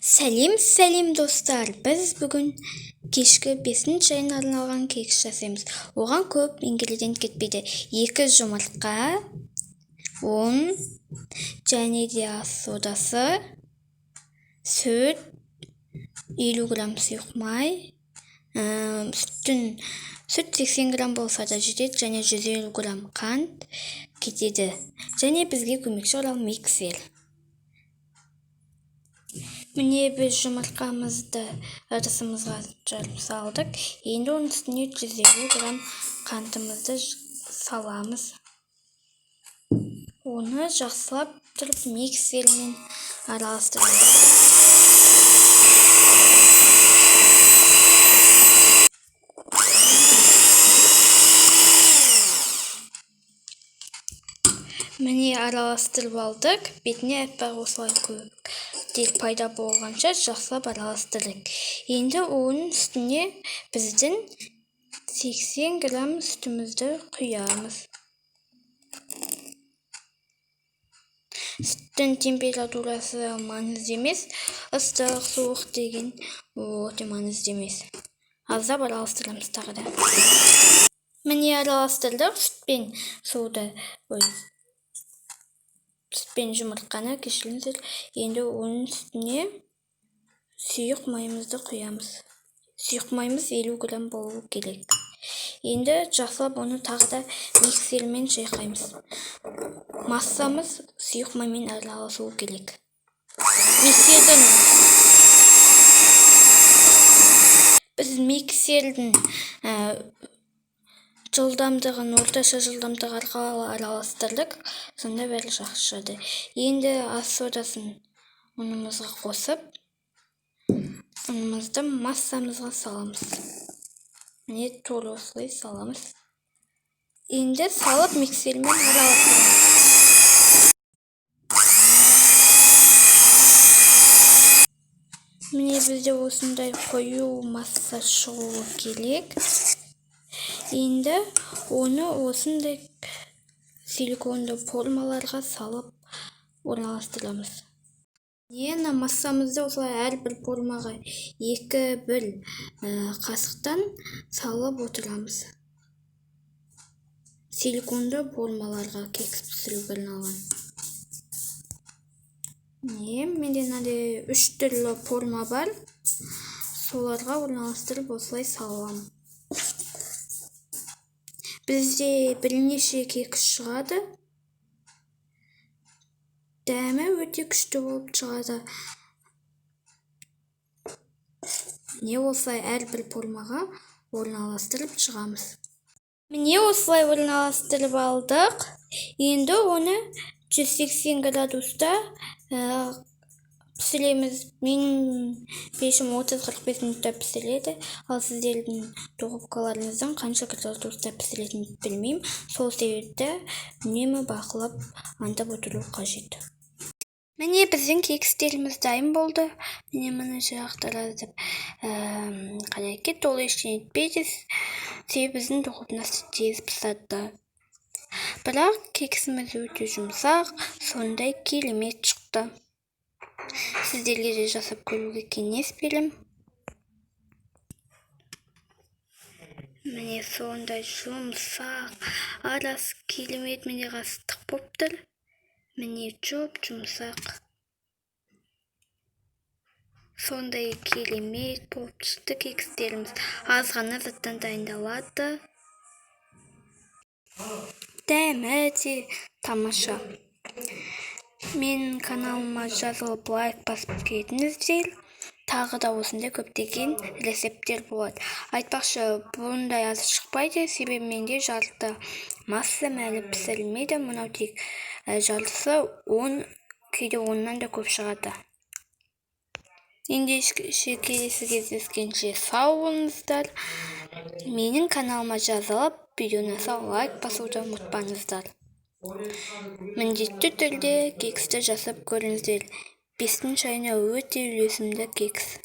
Сәлем достар, біз бүгін кешкі 5 шайына арналған кекс жасаймыз. Оған көп ингредиент кетпейді. 2 жұмыртқа, ұн, және де ас содасы, сүт, 50 грамм сұйық май, сүт 80 грамм болса да жетеді, және 150 грамм қант кетеді. Және бізге көмекші олар миксер. Міне біз жұмыртқамызды ыдысымызға жарып салдық. Енді оның үстіне 150 грамм қантымызды саламыз. Оны жақсылап тұрып миксермен араластырамыз. Міне араластырып алдық. Бетіне аппақ осылай көктер пайда болғанша жақсылап араластырдық. Енді оның үстіне біздің 80 грамм сүтімізді құямыз. Сүттің температурасы маңызды емес, ыстық, суық деген өте маңызды емес. Аздап араластырамыз тағы да. Міне араластырдық сүтпен суды. Сүтпен жұмыртқаны кешіріңіздер. Енді оның үстіне сұйық майымызды құямыз. Сұйық майымыз 50 грамм болу керек. Енді жақсылап оны тағы да миксермен шайқаймыз. Массамыз сұйық маймен араласуы керек. Біз миксердің жылдамдығын, орташа жылдамдығы арқылы араластырдық, сонда бәрі жақсы шығады. Енді ас содасын ұнымызға қосып, ұнымызды массамызға саламыз. Міне тура осылай саламыз. Енді салып миксермен араластырамыз. Міне бізде осындай қою масса шығуы керек. Енді оны осындай силиконды формаларға салып орналастырамыз. Енді массамызды осылай әрбір формаға 2-1 қасықтан салып отырамыз. Силиконды формаларға кекс пісіруге арналған. Менде мынандай 3 түрлі форма бар. Соларға орналастырып осылай саламын. Бізде бірнеше кекс шығады. Дәмі өте күшті болып шығады. Міне осылай әрбір формаға орналастырып шығамыз. Міне осылай орналастырып алдық. Енді оны 180 градуста пісіреміз. Мен пешім 30-45 минутта пісіреді. Ал сіздердің духовкаларыңыздың қанша градуста пісіретінін білмеймін. Сол себепті үнемі бақылап аңдып отыру қажет. Міне біздің кекстеріміз дайын болды. Міне мұны жақтар аздап қарай кетті, ол ештеңе етпейді. Себебі біздің духовкамыз тез піседі. Бірақ кексіміз өте жұмсақ, сондай керемет шықты. Сіздерге де жасап көруге кеңес берем. Міне сондай жұмсақ, арасы керемет, міне ыстық болып тұр. Міне жұмсақ. Сондай керемет болып шықты кекстеріміз. Аз ғана заттан дайындалады. Дәмі де тамаша. Менің каналыма жазылып лайк басып кетіңіздер. Тағы да осындай көптеген рецепттер болады. Айтпақшы, бұндай аз шықпайды, себебі менде жарты масса әлі пісірілмейді. Мынау тек жартысы 10, кейде 10-нан да көп шығады. Ендеше келесі кездескенше сау болыңыздар. Менің каналыма жазылып, видеоны лайк басуды ұмытпаңыздар. Міндетті түрде кексті жасап көріңіздер. 5 шайына өте үйлесімді кекс.